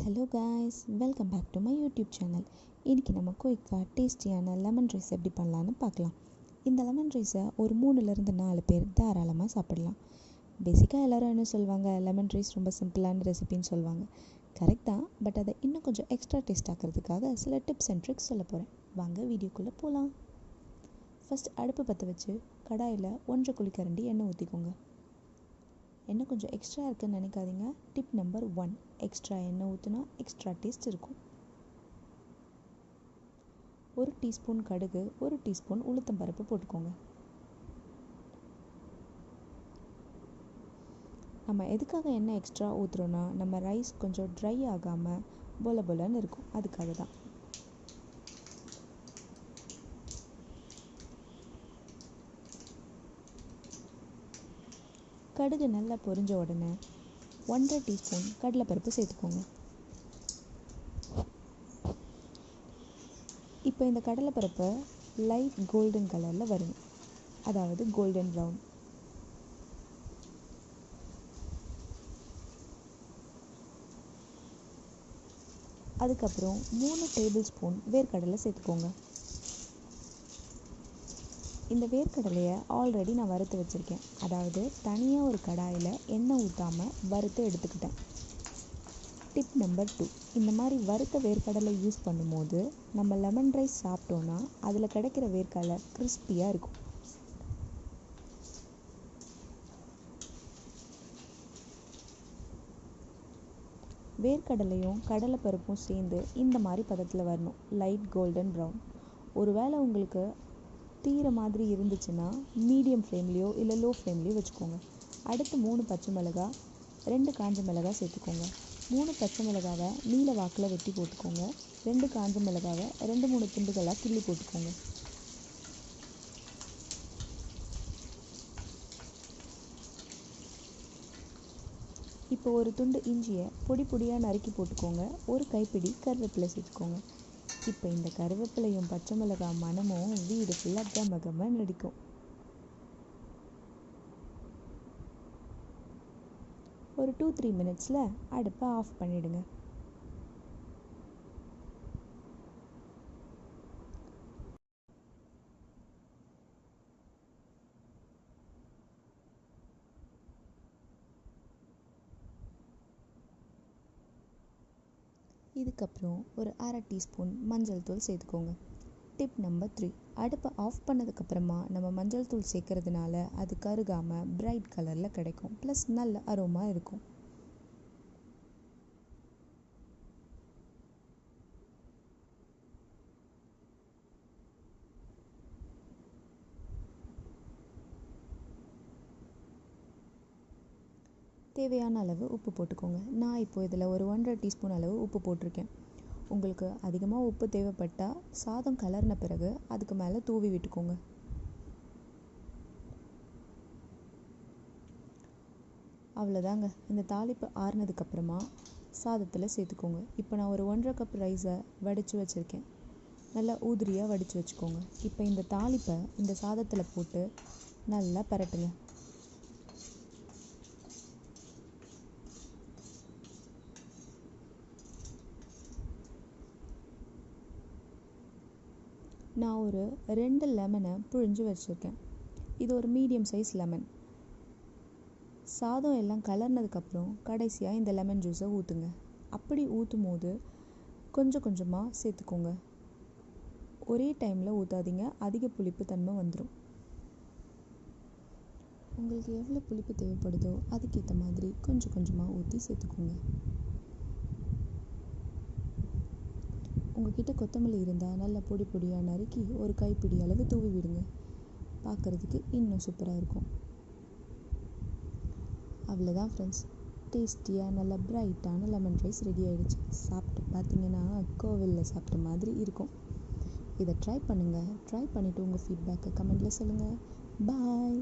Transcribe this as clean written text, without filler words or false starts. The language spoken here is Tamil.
Hello guys, welcome back to my YouTube channel. இன்றைக்கி நம்ம குயிக்காக டேஸ்டியான லெமன் ரைஸ் எப்படி பண்ணலான்னு பார்க்கலாம். இந்த லெமன் ரைஸை ஒரு 3-4 பேர் தாராளமாக சாப்பிடலாம். பேசிக்காக எல்லோரும் என்ன சொல்லுவாங்க, லெமன் ரைஸ் ரொம்ப சிம்பிளான ரெசிபின்னு சொல்லுவாங்க. கரெக்ட் தான், பட் அதை இன்னும் கொஞ்சம் எக்ஸ்ட்ரா டேஸ்ட் ஆக்கிறதுக்காக சில டிப்ஸ் அண்ட் ட்ரிக்ஸ் சொல்ல போகிறேன். வாங்க வீடியோக்குள்ளே போகலாம். ஃபஸ்ட் அடுப்பு பற்ற வச்சு கடாயில் 1 குழிக்கரண்டி எண்ணெய் ஊற்றிக்கோங்க. எண்ணெய் கொஞ்சம் எக்ஸ்ட்ரா இருக்குன்னு நினைக்காதீங்க. டிப் நம்பர் 1, எக்ஸ்ட்ரா எண்ணெய் ஊற்றினா எக்ஸ்ட்ரா டேஸ்ட் இருக்கும். 1 டீஸ்பூன் கடுகு, 1 டீஸ்பூன் உளுத்தம்பருப்பு போட்டுக்கோங்க. நம்ம எதுக்காக எண்ணெய் எக்ஸ்ட்ரா ஊற்றுறோன்னா, நம்ம ரைஸ் கொஞ்சம் ட்ரை ஆகாமல் போல போலன்னு இருக்கும், அதுக்காக தான். கடுகு நல்லா பொரிஞ்ச உடனே 1.5 டீஸ்பூன் கடலைப்பருப்பு சேர்த்துக்கோங்க. இப்போ இந்த கடலைப்பருப்பை லைட் கோல்டன் கலரில் வரணும், அதாவது கோல்டன் ப்ரௌன். அதுக்கப்புறம் 3 டேபிள் ஸ்பூன் வேர்க்கடலை சேர்த்துக்கோங்க. இந்த வேர்க்கடலையை ஆல்ரெடி நான் வறுத்து வச்சுருக்கேன், அதாவது தனியாக ஒரு கடாயில் எண்ணெய் ஊற்றாமல் வறுத்து எடுத்துக்கிட்டேன். டிப் நம்பர் 2, இந்த மாதிரி வறுத்த வேர்க்கடலை யூஸ் பண்ணும்போது நம்ம லெமன் ரைஸ் சாப்பிட்டோன்னா அதில் கிடைக்கிற வேர்க்கடலை கிறிஸ்பியாக இருக்கும். வேர்க்கடலையும் கடலைப்பருப்பும் சேர்ந்து இந்த மாதிரி பதத்தில் வரணும், லைட் கோல்டன் ப்ரௌன். ஒருவேளை உங்களுக்கு தீர மாதிரி இருந்துச்சுன்னா மீடியம் ஃப்ளேம்லேயோ இல்லை லோ ஃப்ளேம்லேயோ வச்சுக்கோங்க. அடுத்து 3 பச்சை மிளகாய், 2 காஞ்ச மிளகாய் சேர்த்துக்கோங்க. 3 பச்சை மிளகாவை நீல வாக்கில் வெட்டி போட்டுக்கோங்க. 2 காஞ்ச மிளகாவை 2-3 துண்டுகளாக கிள்ளி போட்டுக்கோங்க. இப்போ ஒரு துண்டு இஞ்சியை பொடி பொடியாக நறுக்கி போட்டுக்கோங்க. ஒரு கைப்பிடி கருவேப்பிலை சேர்த்துக்கோங்க. இப்போ இந்த கருவேப்பிலையும் பச்சை மிளகாய் மணமும் வீடு ஃபுல்லாக கமகம நடிக்கும். ஒரு 2-3 மினிட்ஸில் அடுப்பை ஆஃப் பண்ணிவிடுங்க. இதுக்கப்புறம் ஒரு 1/2 டீஸ்பூன் மஞ்சள் தூள் சேர்த்துக்கோங்க. டிப் நம்பர் 3, அடுப்பை ஆஃப் பண்ணதுக்கப்புறமா நம்ம மஞ்சள் தூள் சேர்க்கறதுனால அது கருகாமல் பிரைட் கலரில் கிடைக்கும், ப்ளஸ் நல்ல அரோமா இருக்கும். தேவையான அளவு உப்பு போட்டுக்கோங்க. நான் இப்போ இதில் ஒரு 1.5 டீஸ்பூன் அளவு உப்பு போட்டிருக்கேன். உங்களுக்கு அதிகமாக உப்பு தேவைப்பட்டால் சாதம் கலர்ன பிறகு அதுக்கு மேலே தூவி விட்டுக்கோங்க. அவ்வளோதாங்க. இந்த தாளிப்பு ஆறுனதுக்கப்புறமா சாதத்தில் சேர்த்துக்கோங்க. இப்போ நான் ஒரு 1.5 கப் ரைஸை வடித்து வச்சுருக்கேன். நல்லா ஊதிரியாக வடித்து வச்சுக்கோங்க. இப்போ இந்த தாளிப்பை இந்த சாதத்தில் போட்டு நல்லா பரட்டுங்க. நான் ஒரு 2 லெமனை புழிஞ்சு வச்சுருக்கேன். இது ஒரு மீடியம் சைஸ் லெமன். சாதம் எல்லாம் கலர்னதுக்கப்புறம் கடைசியாக இந்த லெமன் ஜூஸை ஊற்றுங்க. அப்படி ஊற்றும் போது கொஞ்சம் கொஞ்சமாக சேர்த்துக்கோங்க. ஒரே டைமில் ஊற்றாதீங்க, அதிக புளிப்பு தன்மை வந்துடும். உங்களுக்கு எவ்வளோ புளிப்பு தேவைப்படுதோ அதுக்கேற்ற மாதிரி கொஞ்சம் கொஞ்சமாக ஊற்றி சேர்த்துக்கோங்க. உங்கள்கிட்ட கொத்தமல்லி இருந்தால் நல்லா பொடி பொடியாக நறுக்கி ஒரு கைப்பிடி அளவு தூவி விடுங்க. பார்க்குறதுக்கு இன்னும் சூப்பராக இருக்கும். அவ்வளோதான் ஃப்ரெண்ட்ஸ், டேஸ்டியாக நல்லா பிரைட்டான லெமன் ரைஸ் ரெடி ஆகிடுச்சு. சாப்பிட்டு பார்த்தீங்கன்னா கோவிலில் சாப்பிட்ட மாதிரி இருக்கும். இதை ட்ரை பண்ணுங்கள். ட்ரை பண்ணிவிட்டு உங்கள் ஃபீட்பேக்கை கமெண்ட்டில் சொல்லுங்கள். பாய்.